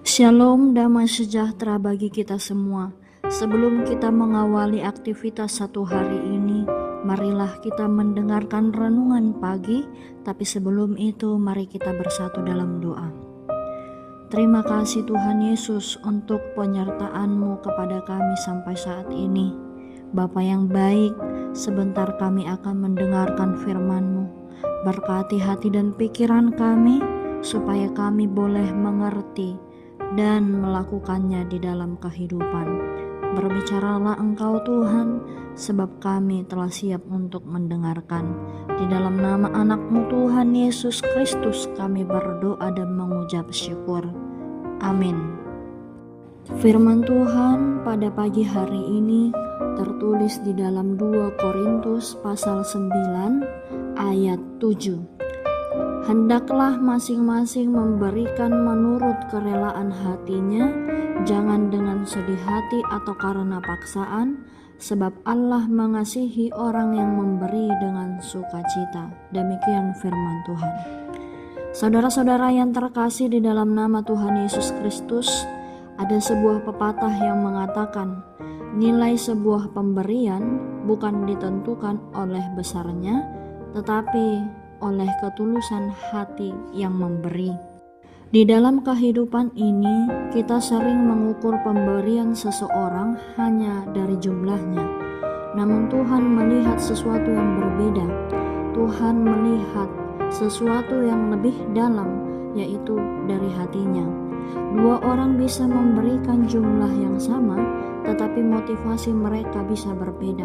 Shalom, damai sejahtera bagi kita semua. Sebelum kita mengawali aktivitas satu hari ini, marilah kita mendengarkan renungan pagi. Tapi sebelum itu, mari kita bersatu dalam doa. Terima kasih Tuhan Yesus untuk penyertaan-Mu kepada kami sampai saat ini. Bapa yang baik, sebentar kami akan mendengarkan firman-Mu. Berkati hati dan pikiran kami, supaya kami boleh mengerti dan melakukannya di dalam kehidupan. Berbicaralah Engkau Tuhan, sebab kami telah siap untuk mendengarkan. Di dalam nama anak-Mu Tuhan Yesus Kristus kami berdoa dan mengucap syukur. Amin. Firman Tuhan pada pagi hari ini tertulis di dalam 2 Korintus pasal 9 ayat 7. Hendaklah masing-masing memberikan menurut kerelaan hatinya, jangan dengan sedih hati atau karena paksaan, sebab Allah mengasihi orang yang memberi dengan sukacita. Demikian firman Tuhan. Saudara-saudara yang terkasih di dalam nama Tuhan Yesus Kristus, ada sebuah pepatah yang mengatakan, nilai sebuah pemberian bukan ditentukan oleh besarnya, tetapi oleh ketulusan hati yang memberi. Di dalam kehidupan ini, kita sering mengukur pemberian seseorang hanya dari jumlahnya. Namun Tuhan melihat sesuatu yang berbeda. Tuhan melihat sesuatu yang lebih dalam, yaitu dari hatinya. 2 orang bisa memberikan jumlah yang sama, tetapi motivasi mereka bisa berbeda.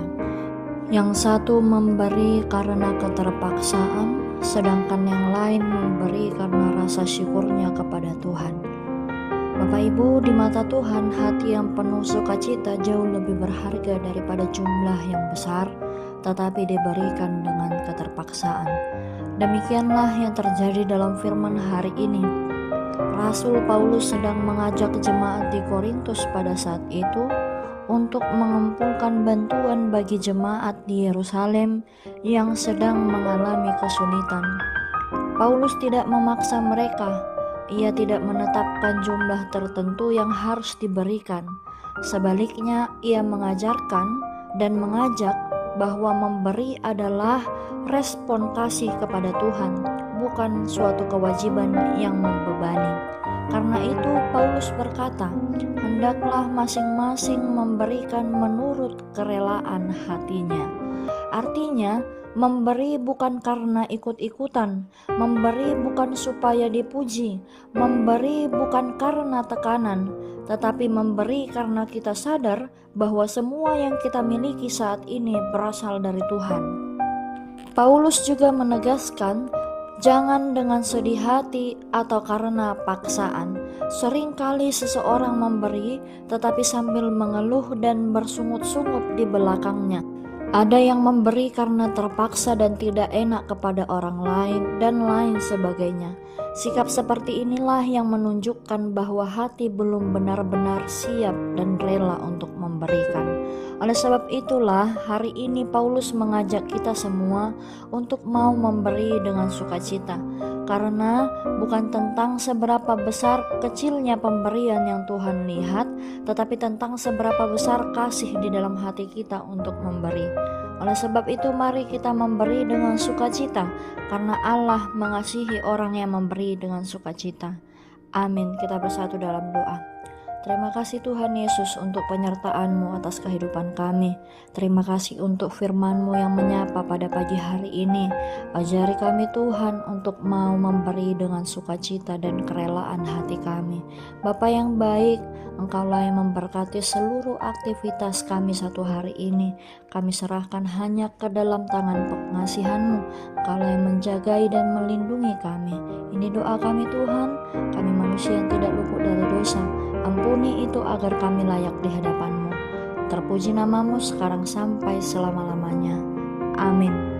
Yang satu memberi karena keterpaksaan, sedangkan yang lain memberi karena rasa syukurnya kepada Tuhan. Bapak Ibu, di mata Tuhan, hati yang penuh sukacita jauh lebih berharga daripada jumlah yang besar, tetapi diberikan dengan keterpaksaan. Demikianlah yang terjadi dalam firman hari ini. Rasul Paulus sedang mengajak jemaat di Korintus pada saat itu untuk mengumpulkan bantuan bagi jemaat di Yerusalem yang sedang mengalami kesulitan. Paulus tidak memaksa mereka, ia tidak menetapkan jumlah tertentu yang harus diberikan. Sebaliknya, ia mengajarkan dan mengajak bahwa memberi adalah respon kasih kepada Tuhan, bukan suatu kewajiban yang membebani. Karena itu Paulus berkata, hendaklah masing-masing memberikan menurut kerelaan hatinya. Artinya, memberi bukan karena ikut-ikutan, memberi bukan supaya dipuji, memberi bukan karena tekanan, tetapi memberi karena kita sadar bahwa semua yang kita miliki saat ini berasal dari Tuhan. Paulus juga menegaskan, jangan dengan sedih hati atau karena paksaan. Seringkali seseorang memberi tetapi sambil mengeluh dan bersungut-sungut di belakangnya. Ada yang memberi karena terpaksa dan tidak enak kepada orang lain dan lain sebagainya. Sikap seperti inilah yang menunjukkan bahwa hati belum benar-benar siap dan rela untuk memberikan. Oleh sebab itulah hari ini Paulus mengajak kita semua untuk mau memberi dengan sukacita. Karena bukan tentang seberapa besar kecilnya pemberian yang Tuhan lihat, tetapi tentang seberapa besar kasih di dalam hati kita untuk memberi. Oleh sebab itu mari kita memberi dengan sukacita, karena Allah mengasihi orang yang memberi dengan sukacita. Amin. Kita bersatu dalam doa. Terima kasih Tuhan Yesus untuk penyertaan-Mu atas kehidupan kami. Terima kasih untuk firman-Mu yang menyapa pada pagi hari ini. Ajari kami Tuhan untuk mau memberi dengan sukacita dan kerelaan hati kami. Bapa yang baik, Engkaulah yang memberkati seluruh aktivitas kami satu hari ini. Kami serahkan hanya ke dalam tangan pengasihan-Mu. Engkaulah yang menjagai dan melindungi kami. Ini doa kami Tuhan, kami manusia yang tidak luput dari dosa. Ampuni itu agar kami layak di hadapan-Mu. Terpuji nama-Mu sekarang sampai selama-lamanya. Amin.